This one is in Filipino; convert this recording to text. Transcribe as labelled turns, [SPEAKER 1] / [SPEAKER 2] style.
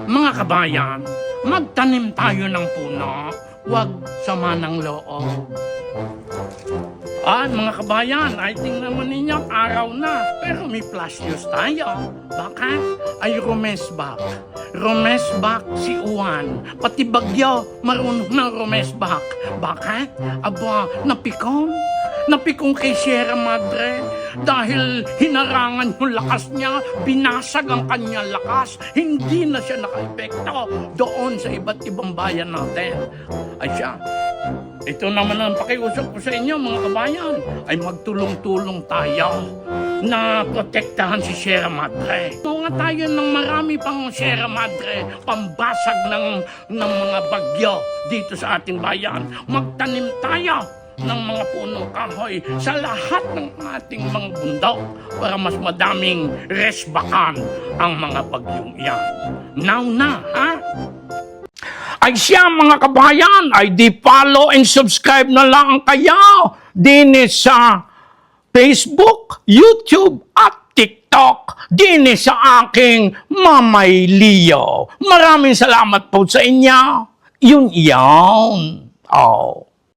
[SPEAKER 1] Mga kabayan, magtanim tayo ng puno, huwag sama ng loob. Mga kabayan, ay tingnan mo ninyo, araw na, pero may flash news tayo. Bakit? Ay rumesbak. Rumesbak si Juan. Pati Bagyo, marunong ng rumesbak. Bakit? Aba, napikon. Napikon kay Sierra Madre dahil hinarangan yung lakas niya, binasag ang kanyang lakas, hindi na siya naka-epekto doon sa iba't ibang bayan natin. Ay siya, ito naman ang pakiusap ko sa inyo mga kabayan, ay magtulong-tulong tayo na protektahan si Sierra Madre. Mga tayo ng marami pang Sierra Madre, pambasag ng mga bagyo dito sa ating bayan. Magtanim tayo ng mga punong kahoy sa lahat ng ating mga bundok para mas madaming resbakan ang mga bagyong iyan. Now na, ha? Ay siya mga kabayan, ay di follow and subscribe na lang kayo din sa Facebook, YouTube at TikTok din sa aking Mamay Leo. Maraming salamat po sa inyo. Yun. Oh.